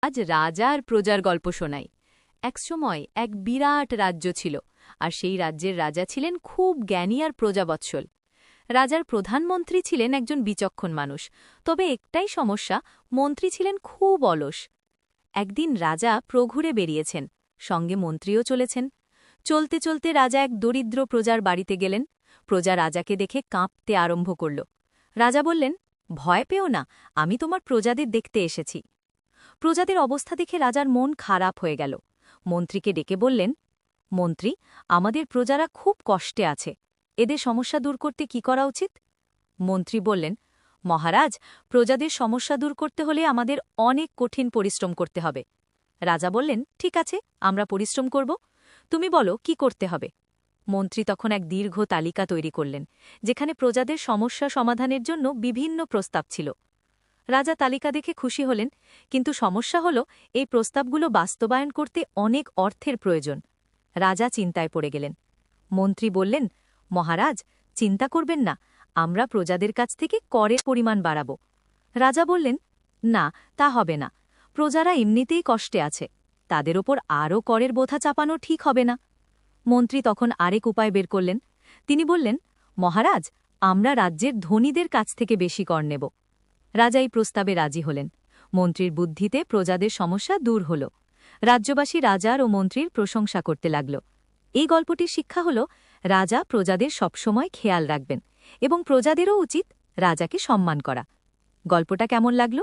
আজ রাজা আর প্রজার গল্প শোনাই। একসময় এক বিরাট রাজ্য ছিল, আর সেই রাজ্যের রাজা ছিলেন খুব জ্ঞানী আর প্রজাবৎসল। রাজার প্রধানমন্ত্রী ছিলেন একজন বিচক্ষণ মানুষ, তবে একটাই সমস্যা, মন্ত্রী ছিলেন খুব অলস। একদিন রাজা প্রঘুরে বেরিয়েছেন, সঙ্গে মন্ত্রীও চলেছেন। চলতে চলতে রাজা এক দরিদ্র প্রজার বাড়িতে গেলেন। প্রজা রাজাকে দেখে কাঁপতে আরম্ভ করল। রাজা বললেন, ভয় পেও না, আমি তোমার প্রজাদের দেখতে এসেছি। প্রজাদের অবস্থা দেখে রাজার মন খারাপ হয়ে গেল। মন্ত্রীকে ডেকে বললেন, মন্ত্রী, আমাদের প্রজারা খুব কষ্টে আছে, এদের সমস্যা দূর করতে কি করা উচিত? মন্ত্রী বললেন, মহারাজ, প্রজাদের সমস্যা দূর করতে হলে আমাদের অনেক কঠিন পরিশ্রম করতে হবে। রাজা বললেন, ঠিক আছে, আমরা পরিশ্রম করব। তুমি বলো কি করতে হবে। মন্ত্রী তখন এক দীর্ঘ তালিকা তৈরি করলেন, যেখানে প্রজাদের সমস্যা সমাধানের জন্য বিভিন্ন প্রস্তাব ছিল। রাজা তালিকা দেখে খুশি হলেন, কিন্তু সমস্যা হল এই প্রস্তাবগুলো বাস্তবায়ন করতে অনেক অর্থের প্রয়োজন। রাজা চিন্তায় পড়ে গেলেন। মন্ত্রী বললেন, মহারাজ, চিন্তা করবেন না, আমরা প্রজাদের কাছ থেকে করের পরিমাণ বাড়াব। রাজা বললেন, না, তা হবে না, প্রজারা এমনিতেই কষ্টে আছে, তাদের ওপর আরও করের বোঝা চাপানো ঠিক হবে না। মন্ত্রী তখন আরেক উপায় বের করলেন। তিনি বললেন, মহারাজ, আমরা রাজ্যের ধনীদের কাছ থেকে বেশি কর নেব। রাজা এই প্রস্তাবে রাজি হলেন। মন্ত্রীর বুদ্ধিতে প্রজাদের সমস্যা দূর হল। রাজ্যবাসী রাজার ও মন্ত্রীর প্রশংসা করতে লাগল। এই গল্পটির শিক্ষা হল, রাজা প্রজাদের সবসময় খেয়াল রাখবেন এবং প্রজাদেরও উচিত রাজাকে সম্মান করা। গল্পটা কেমন লাগল?